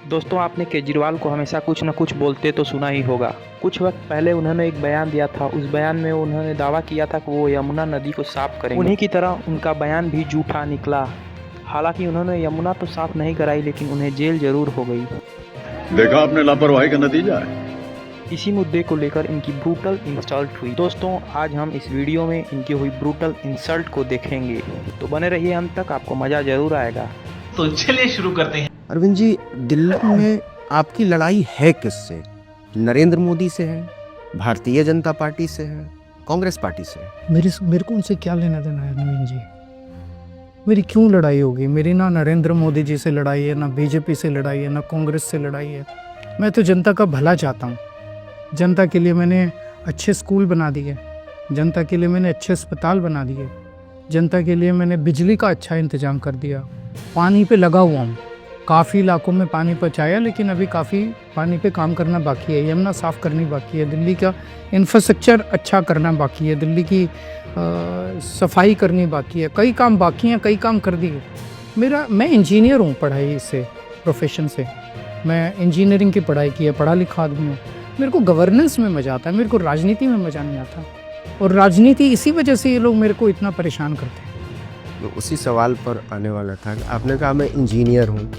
दोस्तों, आपने केजरीवाल को हमेशा कुछ न कुछ बोलते तो सुना ही होगा। कुछ वक्त पहले उन्होंने एक बयान दिया था। उस बयान में उन्होंने दावा किया था कि वो यमुना नदी को साफ करेंगे। उन्हीं की तरह उनका बयान भी झूठा निकला। हालांकि उन्होंने यमुना तो साफ नहीं कराई, लेकिन उन्हें जेल जरूर हो गई। देखा आपने लापरवाही का नतीजा है। इसी मुद्दे को लेकर इनकी ब्रूटल इंसल्ट हुई। दोस्तों, आज हम इस वीडियो में इनकी हुई ब्रूटल इंसल्ट को देखेंगे, तो बने रहिए अंत तक, आपको मज़ा जरूर आएगा। तो चलिए शुरू करते हैं। अरविंद जी, दिल्ली में आपकी लड़ाई है किससे? नरेंद्र मोदी से है, भारतीय जनता पार्टी से है, कांग्रेस पार्टी से है? मेरे को उनसे क्या लेना देना है नवीन जी? मेरी क्यों लड़ाई होगी? मेरी ना नरेंद्र मोदी जी से लड़ाई है, ना बीजेपी से लड़ाई है, ना कांग्रेस से लड़ाई है। मैं तो जनता का भला चाहता हूँ। जनता के लिए मैंने अच्छे स्कूल बना दिए, जनता के लिए मैंने अच्छे अस्पताल बना दिए, जनता के लिए मैंने बिजली का अच्छा इंतज़ाम कर दिया। पानी पे लगा हुआ हूँ, काफ़ी इलाकों में पानी पहुँचाया, लेकिन अभी काफ़ी पानी पे काम करना बाकी है। यमुना साफ़ करनी बाकी है, दिल्ली का इंफ्रास्ट्रक्चर अच्छा करना बाकी है, दिल्ली की सफाई करनी बाकी है। कई काम बाकी हैं, कई काम कर दिए। मैं इंजीनियर हूँ पढ़ाई से, प्रोफेशन से। मैं इंजीनियरिंग की पढ़ाई की है, पढ़ा लिखा आदमी हूँ। मेरे को गवर्नेंस में मज़ा आता है, मेरे को राजनीति में मज़ा नहीं आता। और राजनीति इसी वजह से ये लोग मेरे को इतना परेशान करते हैं। तो उसी सवाल पर आने वाला था। आपने कहा मैं इंजीनियर हूँ।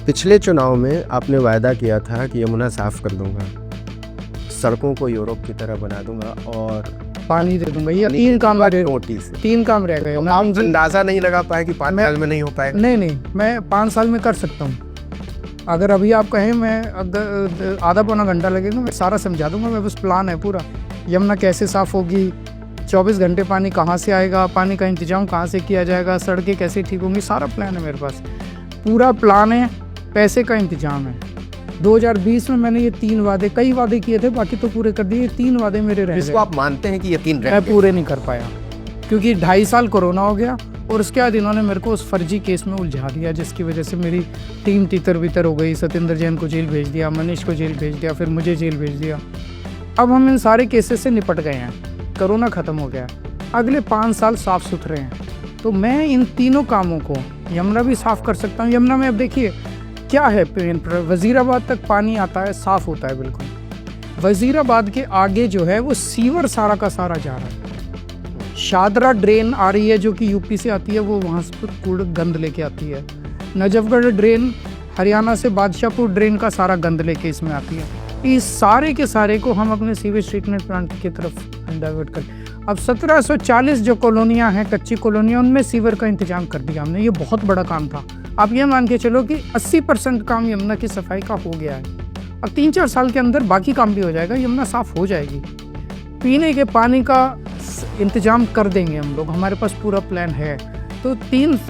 पिछले चुनाव में आपने वायदा किया था कि यमुना साफ कर दूंगा, सड़कों को यूरोप की तरह बना दूंगा और पानी दे दूंगा। ये तीन काम रह गए, नोटिस तीन काम रह गए। नाम से अंदाजा नहीं लगा पाया कि 5 साल में नहीं हो पाएगा। नहीं, मैं 5 साल में कर सकता हूँ। अगर अभी आप कहें, मैं आधा पौना घंटा लगेगा, मैं सारा समझा दूंगा। मेरे पास प्लान है पूरा। यमुना कैसे साफ़ होगी, 24 घंटे पानी कहाँ से आएगा, पानी का इंतजाम कहाँ से किया जाएगा, सड़कें कैसे ठीक होंगी, सारा प्लान है मेरे पास। पूरा प्लान है, पैसे का इंतजाम है। 2020 में मैंने ये 3 वादे, कई वादे किए थे, बाकी तो पूरे कर दिए। 3 वादे मेरे रह गए। इसको आप मानते हैं कि यकीन रह मैं गए? पूरे नहीं कर पाया, क्योंकि 2.5 साल कोरोना हो गया, और उसके बाद इन्होंने मेरे को उस फर्जी केस में उलझा दिया, जिसकी वजह से मेरी टीम तितर बितर हो गई। सत्येंद्र जैन को जेल भेज दिया, मनीष को जेल भेज दिया, फिर मुझे जेल भेज दिया। अब हम इन सारे केसेस से निपट गए हैं, कोरोना ख़त्म हो गया। अगले 5 साल साफ़ सुथरे हैं, तो मैं इन तीनों कामों को, यमुना भी साफ़ कर सकता हूँ। यमुना में अब देखिए क्या है, वज़ीराबाद तक पानी आता है, साफ़ होता है बिल्कुल। वज़ीराबाद के आगे जो है वो सीवर सारा का सारा जा रहा है। शादरा ड्रेन आ रही है जो कि यूपी से आती है, वो वहाँ से कूड़ गंद लेके आती है। नजफगढ़ ड्रेन हरियाणा से बादशाहपुर ड्रेन का सारा गंद लेके इसमें आती है। इस सारे के सारे को हम अपने सीवेज ट्रीटमेंट प्लांट की तरफ डाइवर्ट करें। अब 1740 जो कॉलोनियाँ हैं, कच्ची कॉलोनियाँ, उनमें सीवर का इंतजाम कर दिया हमने। ये बहुत बड़ा काम था। आप ये मान के चलो कि 80% काम यमुना की सफाई का हो गया है। अब 3-4 साल के अंदर बाकी काम भी हो जाएगा, यमुना साफ़ हो जाएगी। पीने के पानी का इंतजाम कर देंगे हम लोग, हमारे पास पूरा प्लान है। तो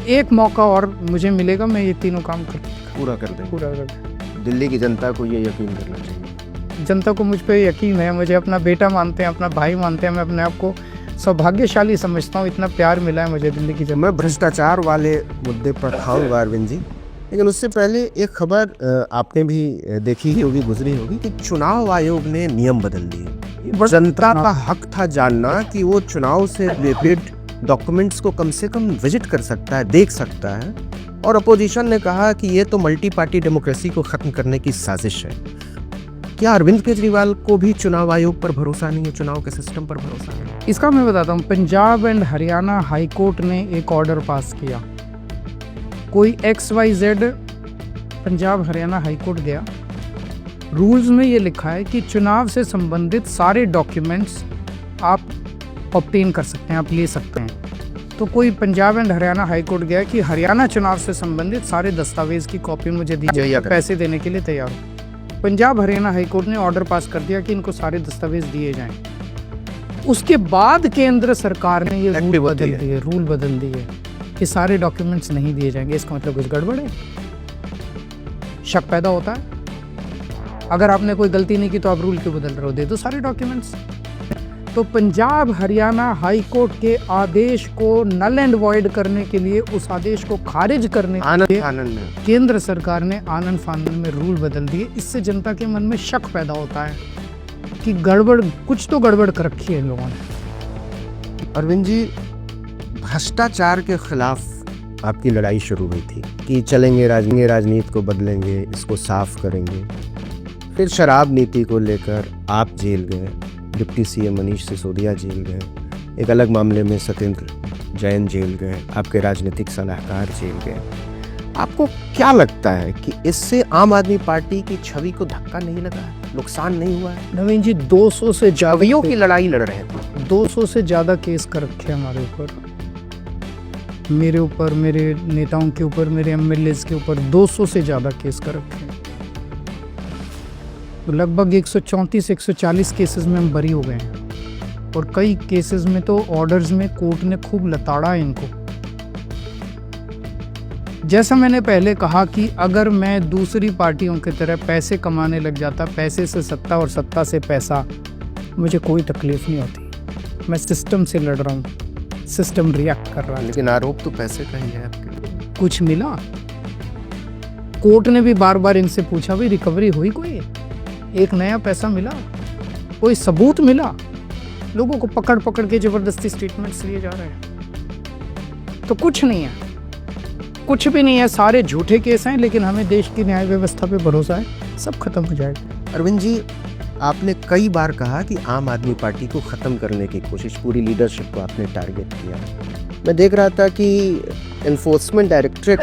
एक मौका और मुझे मिलेगा, मैं ये तीनों काम पूरा कर दें। पूरा कर दें। दिल्ली की जनता को ये यकीन करना चाहिए। जनता को मुझ पे यकीन है, मुझे अपना बेटा मानते हैं, अपना भाई मानते हैं। मैं अपने आप को सौभाग्यशाली समझता हूँ, इतना प्यार मिला है मुझे दिल्ली की जनता। मैं भ्रष्टाचार वाले मुद्दे पर आऊँगा अरविंद जी, लेकिन उससे पहले एक खबर आपने भी देखी ही होगी, गुजरी होगी, कि चुनाव आयोग ने नियम बदल दिए। जनता का हक था जानना कि वो चुनाव से रिलेटेड डॉक्यूमेंट्स को कम से कम विजिट कर सकता है, देख सकता है। और अपोजिशन ने कहा कि ये तो मल्टी पार्टी डेमोक्रेसी को खत्म करने की साजिश है। क्या अरविंद केजरीवाल को भी चुनाव आयोग पर भरोसा नहीं है, चुनाव के सिस्टम पर भरोसा नहीं है? इसका मैं बताता हूँ। Punjab and Haryana high court ने एक ऑर्डर पास किया। कोई XYZ Punjab Haryana high court गया, रूल्स में ये लिखा है कि चुनाव से संबंधित सारे डॉक्यूमेंट्स आप ऑब्टेन कर सकते हैं, आप ले सकते हैं। तो कोई Punjab and Haryana high court गया कि हरियाणा चुनाव से संबंधित सारे दस्तावेज की कॉपी मुझे दी जाए, पैसे देने के लिए तैयार हो। पंजाब हरियाणा हाई कोर्ट ने ऑर्डर पास कर दिया कि इनको सारे दस्तावेज दिए जाएं। उसके बाद केंद्र सरकार ने ये रूल बदल दिए कि सारे डॉक्यूमेंट्स नहीं दिए जाएंगे। इसका मतलब कुछ गड़बड़ है, शक पैदा होता है। अगर आपने कोई गलती नहीं की तो आप रूल क्यों बदल रहे हो? दे दो सारे डॉक्यूमेंट्स। तो पंजाब हरियाणा हाई कोर्ट के आदेश को नल एंड वॉइड करने के लिए, उस आदेश को खारिज करने के लिए केंद्र सरकार ने आनन फानन में रूल बदल दिए। इससे जनता के मन में शक पैदा होता है कि गड़बड़, कुछ तो गड़बड़ कर रखी है इन लोगों ने। अरविंद जी, भ्रष्टाचार के खिलाफ आपकी लड़ाई शुरू हुई थी कि चलेंगे राजनीति को बदलेंगे, इसको साफ करेंगे। फिर शराब नीति को लेकर आप जेल गए, deputy CM Manish Sisodia jail गए, एक अलग मामले में सत्येंद्र जैन जेल गए, आपके राजनीतिक सलाहकार जेल गए। आपको क्या लगता है कि इससे आम आदमी पार्टी की छवि को धक्का नहीं लगा है, नुकसान नहीं हुआ है? नवीन जी 200 से छवियों की लड़ाई लड़ रहे थे। 200 से ज़्यादा केस कर रखे हैं हमारे ऊपर, मेरे ऊपर, मेरे नेताओं के ऊपर, मेरे एमएलएज के ऊपर 200 से ज़्यादा केस कर रखे हैं। तो लगभग 134-140 केसेस में हम बरी हो गए हैं और कई केसेस में तो ऑर्डर्स में कोर्ट ने खूब लताड़ा है इनको। जैसा मैंने पहले कहा कि अगर मैं दूसरी पार्टियों की तरह पैसे कमाने लग जाता, पैसे से सत्ता और सत्ता से पैसा, मुझे कोई तकलीफ नहीं होती। मैं सिस्टम से लड़ रहा हूँ, सिस्टम रिएक्ट कर रहा है। लेकिन आरोप तो पैसे का ही है आपके। कुछ मिला? कोर्ट ने भी बार बार इनसे पूछा, भाई रिकवरी हुई, कोई एक नया पैसा मिला, कोई सबूत मिला? लोगों को पकड़ पकड़ के जबरदस्ती स्टेटमेंट्स लिए जा रहे हैं। तो कुछ नहीं है, कुछ भी नहीं है, सारे झूठे केस हैं। लेकिन हमें देश की न्याय व्यवस्था पे भरोसा है, सब खत्म हो जाएगा। अरविंद जी, आपने कई बार कहा कि आम आदमी पार्टी को ख़त्म करने की कोशिश, पूरी लीडरशिप को आपने टारगेट किया। मैं देख रहा था कि एनफोर्समेंट डायरेक्टरेट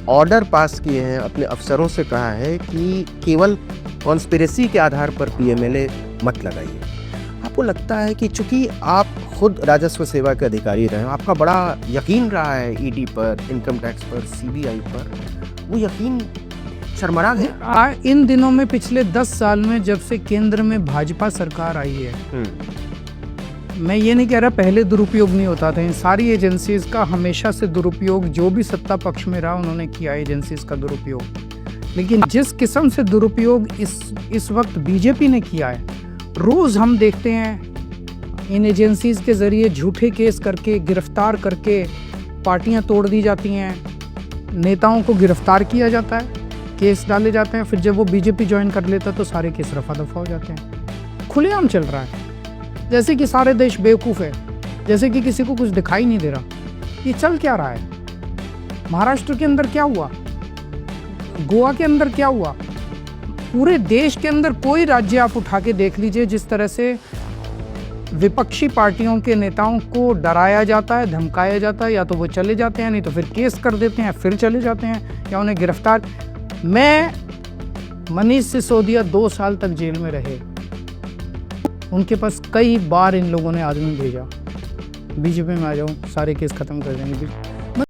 ऑर्डर पास किए हैं, अपने अफसरों से कहा है कि केवल कॉन्स्पिरेसी के आधार पर पीएमएलए मत लगाइए। आपको लगता है कि चूंकि आप खुद राजस्व सेवा के अधिकारी रहे, आपका बड़ा यकीन रहा है ईडी पर, इनकम टैक्स पर, सीबीआई पर, वो यकीन शर्मरा है? इन दिनों में पिछले 10 साल में जब से केंद्र में भाजपा सरकार आई है, मैं ये नहीं कह रहा पहले दुरुपयोग नहीं होता था, इन सारी एजेंसीज का हमेशा से दुरुपयोग, जो भी सत्ता पक्ष में रहा उन्होंने किया एजेंसीज का दुरुपयोग। लेकिन जिस किस्म से दुरुपयोग इस वक्त बीजेपी ने किया है, रोज हम देखते हैं इन एजेंसीज के जरिए झूठे केस करके, गिरफ्तार करके पार्टियां तोड़ दी जाती हैं, नेताओं को गिरफ्तार किया जाता है, केस डाले जाते हैं, फिर जब वो बीजेपी ज्वाइन कर लेता तो सारे केस रफा दफा हो जाते हैं। खुलेआम चल रहा है, जैसे कि सारे देश बेवकूफ़ है, जैसे कि किसी को कुछ दिखाई नहीं दे रहा। ये चल क्या रहा है? महाराष्ट्र के अंदर क्या हुआ, गोवा के अंदर क्या हुआ, पूरे देश के अंदर कोई राज्य आप उठा के देख लीजिए जिस तरह से विपक्षी पार्टियों के नेताओं को डराया जाता है, धमकाया जाता है, या तो वो चले जाते हैं, नहीं तो फिर केस कर देते हैं, फिर चले जाते हैं, या उन्हें गिरफ्तार। मैं मनीष सिसोदिया 2 साल तक जेल में रहे, उनके पास कई बार इन लोगों ने आदमी भेजा, बीजेपी में आ जाओ, सारे केस खत्म कर देंगे।